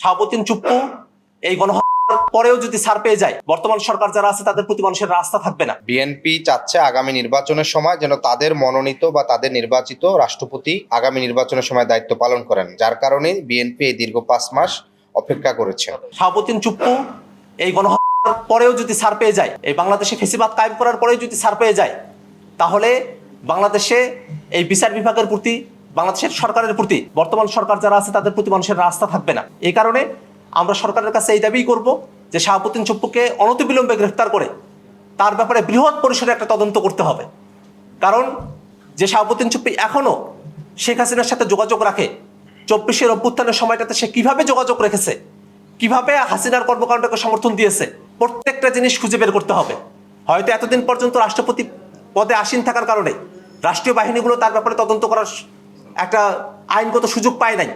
শাহাবুদ্দিন চুপ্পু এই গণহত্যার পরেও যদি ছাড় পেয়ে যায়, বর্তমান সরকার যারা আছে তাদের প্রতি মানুষের আস্থা থাকবে না। বিএনপি চাচ্ছে আগামী নির্বাচনের সময় যেন তাদের মনোনীত বা তাদের নির্বাচিত রাষ্ট্রপতি আগামী নির্বাচনের সময় দায়িত্ব পালন করেন, যার কারণে বিএনপি এই দীর্ঘ 5 মাস অপেক্ষা করেছে। শাহাবুদ্দিন চুপ্পু এই গণহত্যার পরেও যদি ছাড় পেয়ে যায়, এই বাংলাদেশে ফেসিবাদ কায়েম করার পরেও যদি ছাড় পেয়ে যায়, তাহলে বাংলাদেশে এই বিচার বিভাগের প্রতি, বাংলাদেশের সরকারের প্রতি, বর্তমান সরকার যারা আছে তাদের প্রতি মানুষের আস্থা থাকবে না। এই কারণে আমরা সরকারের কাছে এই দাবিই করব যে শাহাবুদ্দিন চুপ্পুকে অনতিবিলম্বে গ্রেফতার করে তার ব্যাপারে বৃহৎ পরিসরে একটা তদন্ত করতে হবে। কারণ যে শাহাবুদ্দিন চুপ্পু এখনও শেখ হাসিনার সাথে যোগাযোগ রাখে, 24-এর অভ্যুত্থানের সময়টাতে সে কিভাবে যোগাযোগ রেখেছে, কিভাবে হাসিনার কর্মকাণ্ডকে সমর্থন দিয়েছে, প্রত্যেকটা জিনিস খুঁজে বের করতে হবে। হয়তো এতদিন পর্যন্ত রাষ্ট্রপতি পদে আসীন থাকার কারণে রাষ্ট্রীয় বাহিনীগুলো তার ব্যাপারে তদন্ত করার একটা আইনগত সুযোগ পায় নাই,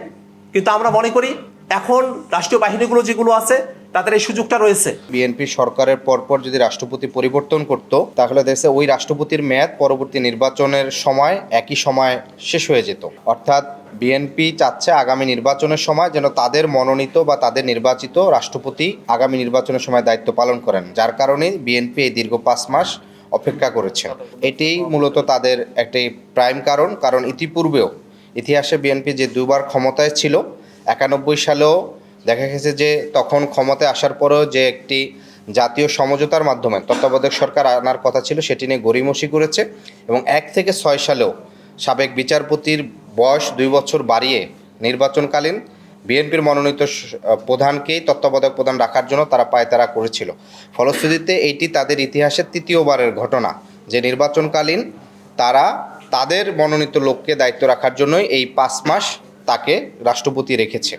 কিন্তু আমরা মনে করি এখন রাষ্ট্রীয় বাহিনীগুলো যেগুলো আছে তাদের এই সুযোগটা রয়েছে। বিএনপি সরকারের পরপর যদি রাষ্ট্রপতি পরিবর্তন করত, তাহলে দেশে ওই রাষ্ট্রপতির মেয়াদ পরবর্তী নির্বাচনের সময় একই সময় শেষ হয়ে যেত। অর্থাৎ বিএনপি চাচ্ছে আগামী নির্বাচনের সময় যেন তাদের মনোনীত বা তাদের নির্বাচিত রাষ্ট্রপতি আগামী নির্বাচনের সময় দায়িত্ব পালন করেন, যার কারণে বিএনপি এই দীর্ঘ 5 মাস অপেক্ষা করেছে। এটাই মূলত তাদের একটি প্রাইম কারণ ইতিপূর্বেও ইতিহাসে বিএনপি যে দুবার ক্ষমতায় ছিল, 91 সালেও দেখা গেছে যে তখন ক্ষমতায় আসার পরেও যে একটি জাতীয় সমঝোতার মাধ্যমে তত্ত্বাবধায়ক সরকার আনার কথা ছিল, সেটি নিয়ে গড়িমসি করেছে। এবং 1 থেকে 6 সালেও সাবেক বিচারপতির বয়স 2 বছর বাড়িয়ে নির্বাচনকালীন বিএনপির মনোনীত প্রধানকেই তত্ত্বাবধায়ক প্রধান রাখার জন্য তারা পায়তারা করেছিল। ফলশ্রুতিতে এইটি তাদের ইতিহাসের 3য়বারের ঘটনা যে নির্বাচনকালীন তারা তাদের মনোনীত লোককে দায়িত্ব রাখার জন্যই এই 5 মাস তাকে রাষ্ট্রপতি রেখেছে।